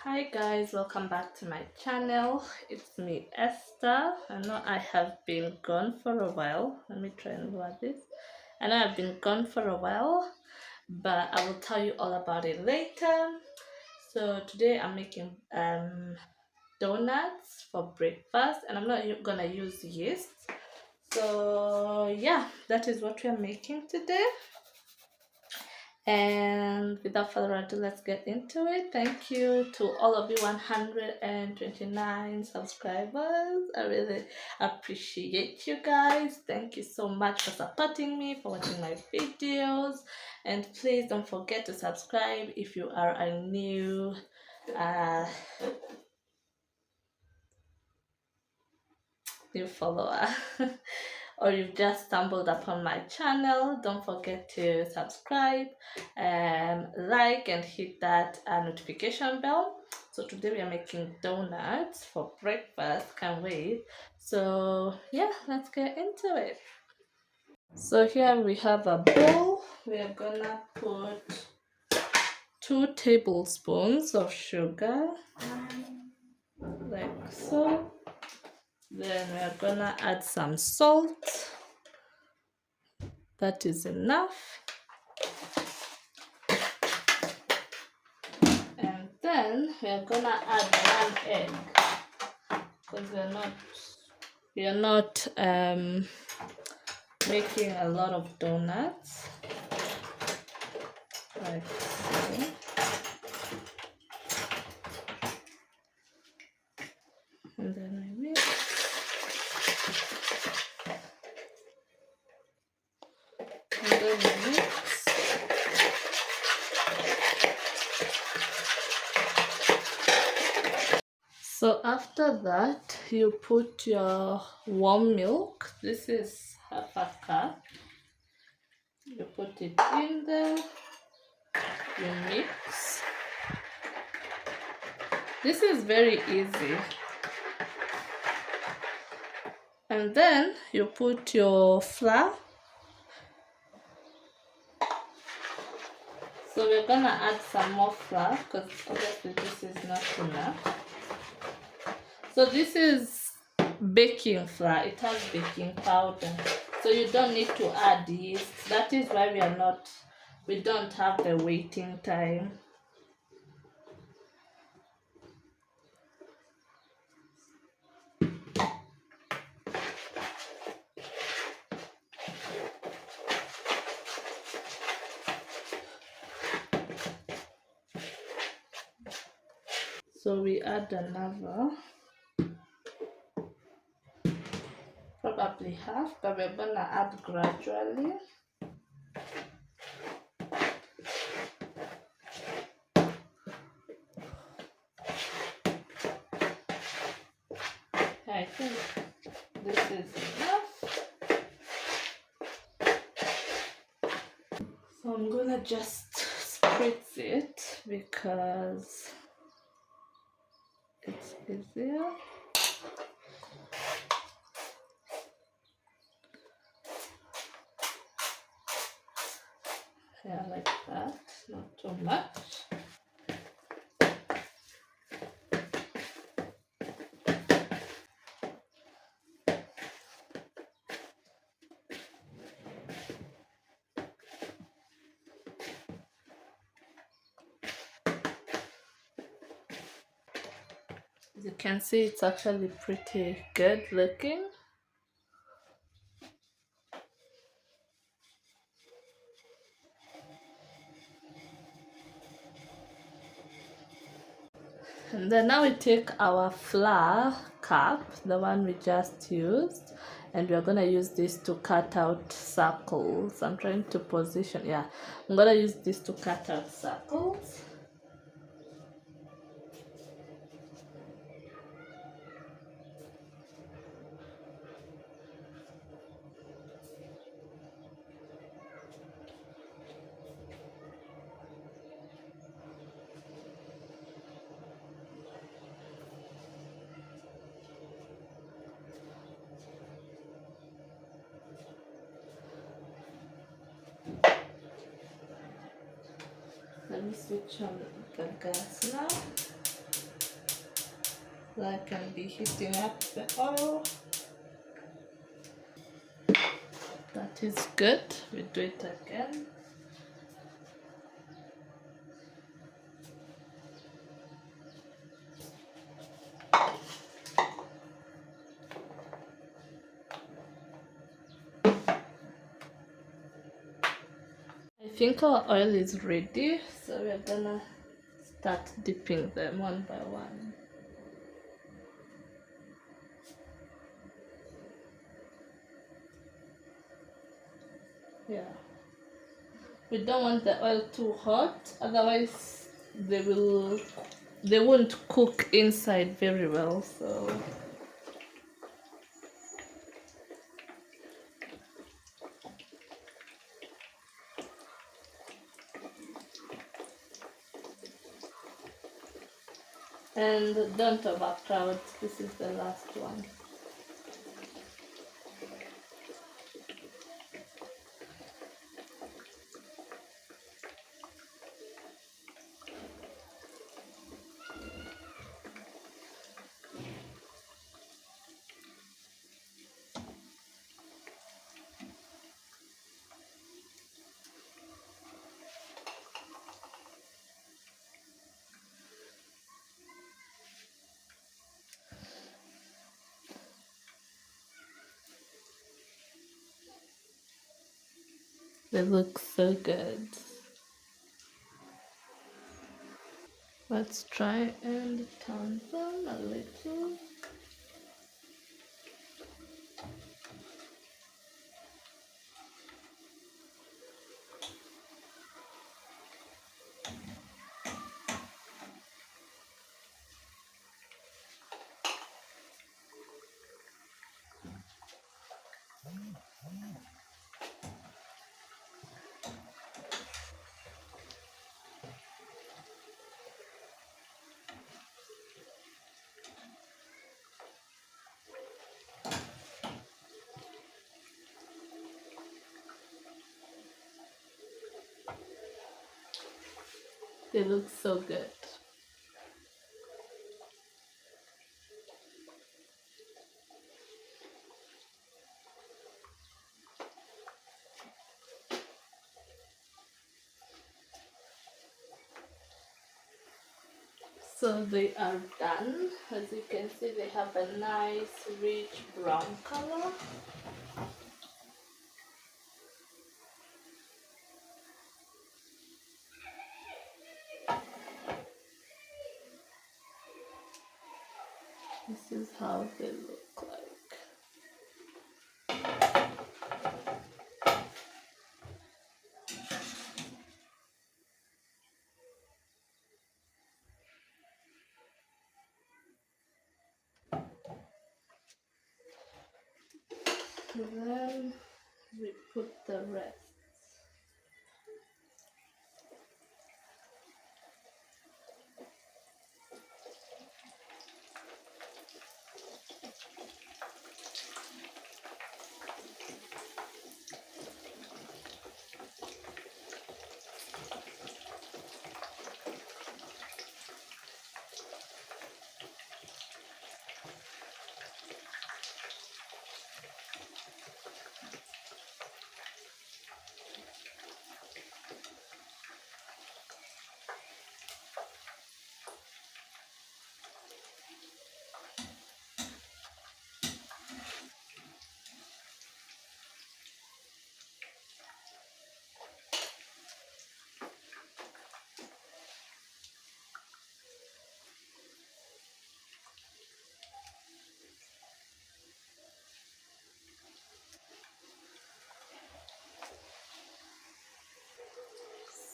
Hi guys, welcome back to my channel. It's me, Esther. I know I have been gone for a while. Let me try and lower this. I know I've been gone for a while, but I will tell you all about it later. So today I'm making donuts for breakfast, and I'm not gonna use yeast. So yeah, that is what we are making today. And without further ado, let's get into it. Thank you to all of you 129 subscribers. I really appreciate you guys. Thank you so much for supporting me, for watching my videos, and please don't forget to subscribe if you are a new follower. Or you've just stumbled upon my channel, don't forget to subscribe, like, and hit that notification bell. So today we are making donuts for breakfast. Can't wait. So yeah, let's get into it. So here we have a bowl. We are gonna put 2 tablespoons of sugar, like so. Then we are gonna add some salt. That is enough. And then we are gonna add 1 egg, because we are not making a lot of donuts, like so. And then I mix. And then we mix. So after that, you put your warm milk. This is half a cup. You put it in there. You mix. This is very easy. And then you put your flour. So we're gonna add some more flour because obviously this is not enough. So this is baking flour. It has baking powder. So you don't need to add yeast. That is why we don't have the waiting time. So we add another, probably half, but we're gonna add gradually. I think this is enough. So I'm gonna just spritz it because it's easier. Yeah, like that, not too much. As you can see, it's actually pretty good looking. And then now we take our flour cup, the one we just used, and we're gonna use this to cut out circles. I'm trying to position, yeah, I'm gonna use this to cut out circles. Let me switch on the gas now. so I can be heating up the oil. That is good. We do it again. I think our oil is ready, so we're gonna start dipping them one by one. Yeah, we don't want the oil too hot, otherwise they won't cook inside very well. So and don't overcrowd. This is the last one. They look so good. Let's try and turn them a little. They look so good. So they are done. As you can see, they have a nice rich brown color. This is how they look like. Then we put the rest.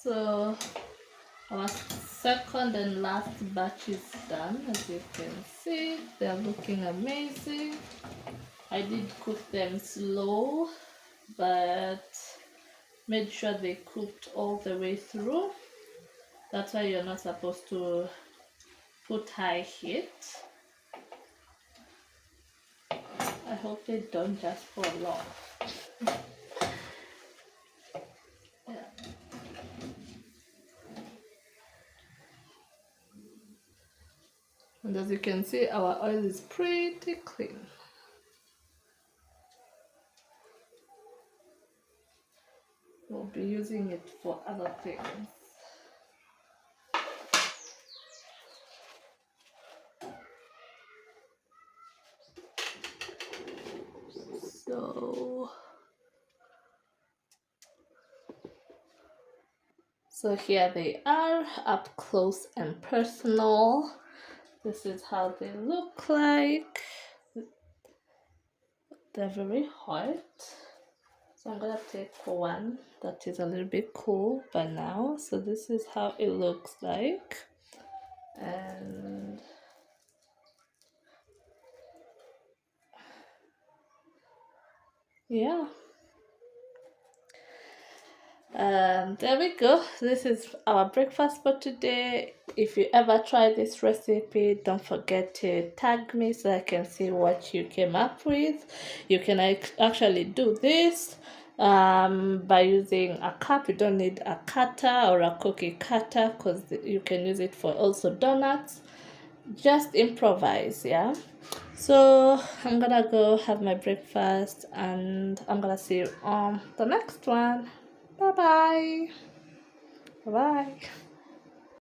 So our second and last batch is done. As you can see, they are looking amazing. I did cook them slow, but made sure they cooked all the way through. That's why you're not supposed to put high heat. I hope they don't just fall off. Yeah. And as you can see, our oil is pretty clean. We'll be using it for other things. So here they are, up close and personal. This is how they look like. They're very hot. So I'm gonna take one that is a little bit cool by now. So this is how it looks like. And yeah. There we go. This is our breakfast for today. If you ever try this recipe, don't forget to tag me so I can see what you came up with. You can actually do this by using a cup. You don't need a cutter or a cookie cutter because you can use it for also donuts. Just improvise, yeah. So I'm gonna go have my breakfast and I'm gonna see you on the next one. Bye bye. Bye.